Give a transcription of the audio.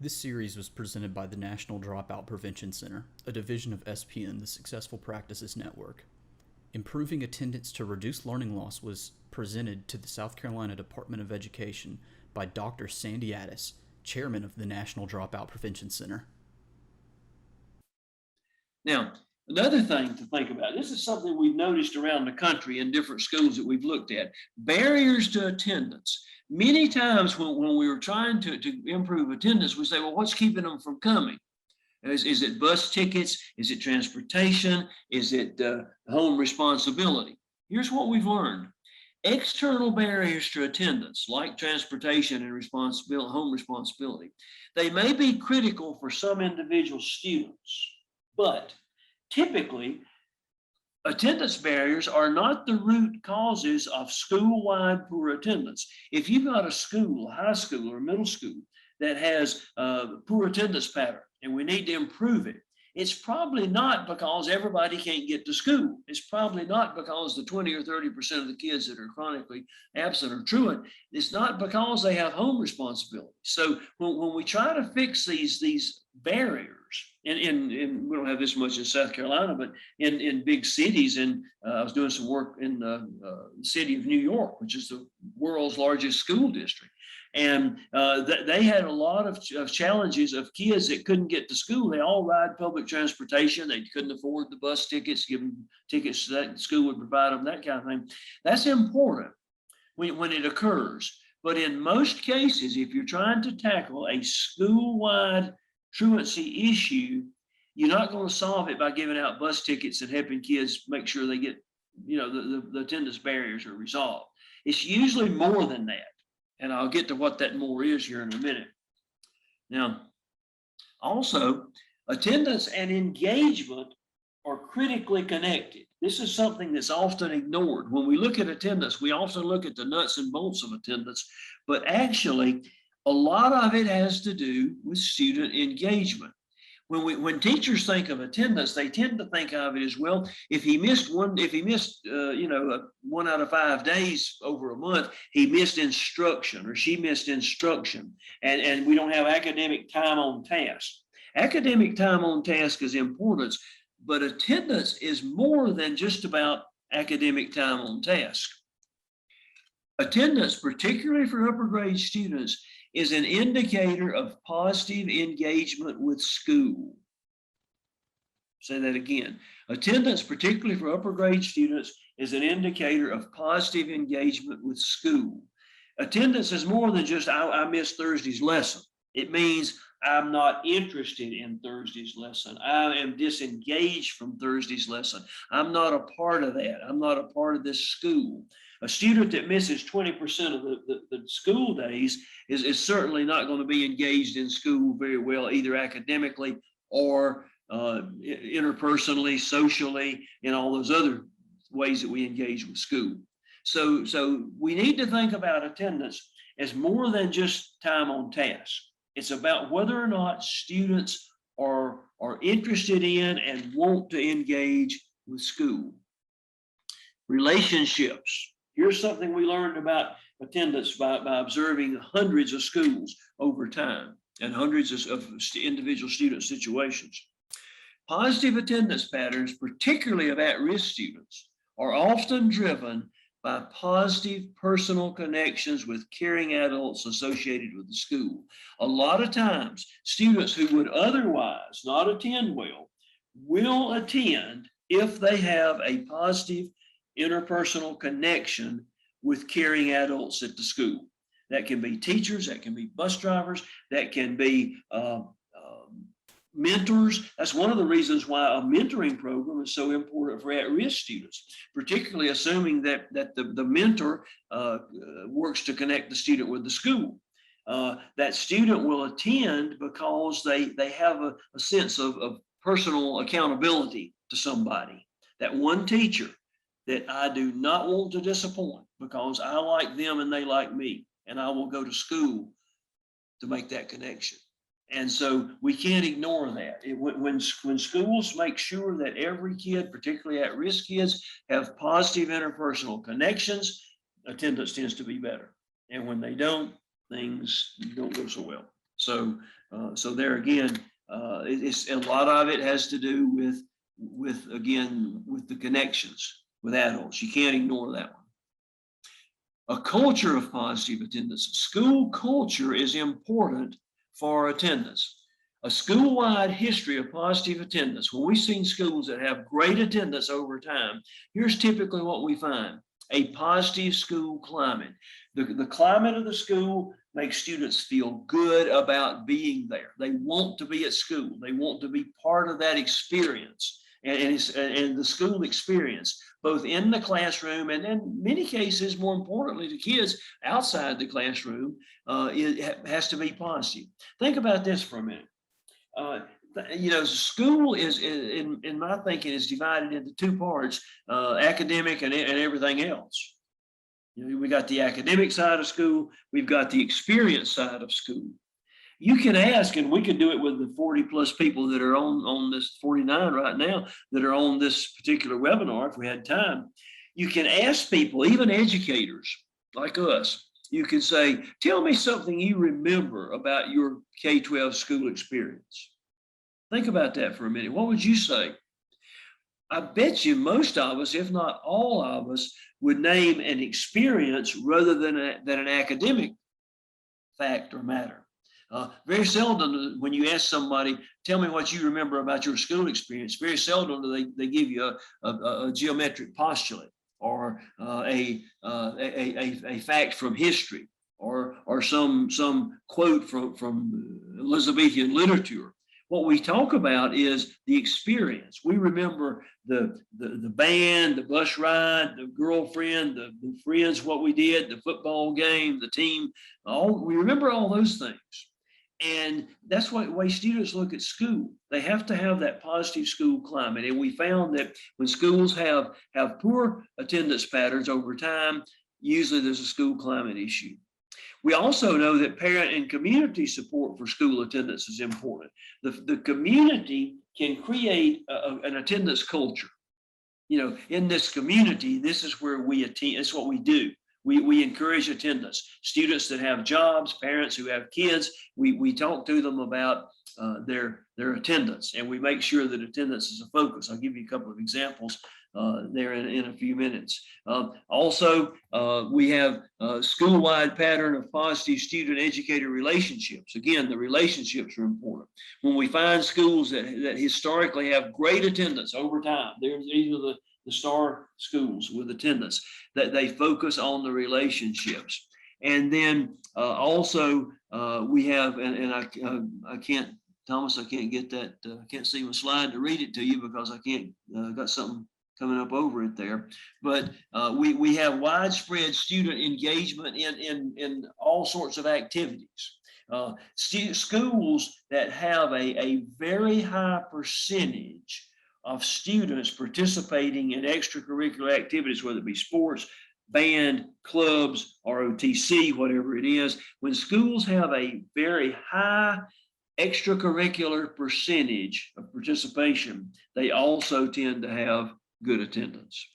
This series was presented by the National Dropout Prevention Center, a division of SPN, the Successful Practices Network. Improving attendance to reduce learning loss was presented to the South Carolina Department of Education by Dr. Sandy Addis, chairman of the National Dropout Prevention Center. Now, another thing to think about, this is something we've noticed around the country in different schools that we've looked at, barriers to attendance. Many times when we were trying to improve attendance, we say, well, what's keeping them from coming? Is it bus tickets? Is it transportation? Is it home responsibility? Here's what we've learned. External barriers to attendance, like transportation and home responsibility, they may be critical for some individual students, but typically, attendance barriers are not the root causes of school-wide poor attendance. If you've got a school, high school or middle school, that has a poor attendance pattern and we need to improve it, it's probably not because everybody can't get to school. It's probably not because the 20 or 30% of the kids that are chronically absent are truant. It's not because they have home responsibility. So when we try to fix these barriers, and we don't have this much in South Carolina, but in big cities, and I was doing some work in the city of New York, which is the world's largest school district. And they had a lot of challenges of kids that couldn't get to school. They all ride public transportation. They couldn't afford the bus tickets, give them tickets that school would provide them, that kind of thing. That's important when it occurs. But in most cases, if you're trying to tackle a school-wide truancy issue, you're not going to solve it by giving out bus tickets and helping kids make sure they get, the attendance barriers are resolved. It's usually more than that. And I'll get to what that more is here in a minute. Now, also, attendance and engagement are critically connected. This is something that's often ignored. When we look at attendance, we often look at the nuts and bolts of attendance, but actually, a lot of it has to do with student engagement. When teachers think of attendance, they tend to think of it as, well, if he missed 1 out of 5 days over a month, he missed instruction or she missed instruction, and we don't have academic time on task. Academic time on task is important, but attendance is more than just about academic time on task. Attendance, particularly for upper grade students, is an indicator of positive engagement with school. Say that again. Attendance, particularly for upper grade students, is an indicator of positive engagement with school. Attendance is more than just, I missed Thursday's lesson. It means I'm not interested in Thursday's lesson. I am disengaged from Thursday's lesson. I'm not a part of that. I'm not a part of this school. A student that misses 20% of the school days is certainly not going to be engaged in school very well, either academically or interpersonally, socially, in all those other ways that we engage with school. So we need to think about attendance as more than just time on task. It's about whether or not students are interested in and want to engage with school. Relationships. Here's something we learned about attendance by observing hundreds of schools over time and hundreds of individual student situations. Positive attendance patterns, particularly of at-risk students, are often driven by positive personal connections with caring adults associated with the school. A lot of times, students who would otherwise not attend well will attend if they have a positive interpersonal connection with caring adults at the school. That can be teachers, that can be bus drivers, that can be mentors. That's one of the reasons why a mentoring program is so important for at-risk students, particularly assuming that the mentor works to connect the student with the school. That student will attend because they have a sense of personal accountability to somebody. That one teacher that I do not want to disappoint because I like them and they like me, and I will go to school to make that connection. And so we can't ignore that. When schools make sure that every kid, particularly at-risk kids, have positive interpersonal connections, attendance tends to be better. And when they don't, things don't go so well. So there again, it's a lot of it has to do with again with the connections with adults. You can't ignore that one. A culture of positive attendance. School culture is important for attendance. A school-wide history of positive attendance. When we've seen schools that have great attendance over time, here's typically what we find: a positive school climate. The climate of the school makes students feel good about being there. They want to be at school. They want to be part of that experience and the school experience, both in the classroom and in many cases, more importantly to kids outside the classroom, it has to be positive. Think about this for a minute. School is, in my thinking, is divided into two parts, academic and everything else. We got the academic side of school, we've got the experience side of school. You can ask, and we could do it with the 40 plus people that are on this 49 right now that are on this particular webinar, if we had time. You can ask people, even educators like us, you can say, tell me something you remember about your K-12 school experience. Think about that for a minute. What would you say? I bet you most of us, if not all of us, would name an experience rather than an academic fact or matter. Very seldom when you ask somebody, tell me what you remember about your school experience, very seldom do they give you a geometric postulate or a fact from history or some quote from Elizabethan literature. What we talk about is the experience. We remember the band, the bus ride, the girlfriend, the friends, what we did, the football game, the team. We remember all those things. And that's the way students look at school. They have to have that positive school climate. And we found that when schools have poor attendance patterns over time, usually there's a school climate issue. We also know that parent and community support for school attendance is important. The community can create an attendance culture. In this community, this is where we attend. It's what we do. We encourage attendance. Students that have jobs, parents who have kids, we talk to them about their attendance, and we make sure that attendance is a focus. I'll give you a couple of examples there in a few minutes. Also, we have a school-wide pattern of positive student-educator relationships. Again, the relationships are important. When we find schools that historically have great attendance over time, there's either the star schools with attendance, that they focus on the relationships. And then also we have, and I can't, Thomas, I can't get that, I can't see my slide to read it to you because I can't, got something coming up over it there. But we have widespread student engagement in all sorts of activities. Schools that have a very high percentage of students participating in extracurricular activities, whether it be sports, band, clubs, ROTC, whatever it is. When schools have a very high extracurricular percentage of participation, they also tend to have good attendance.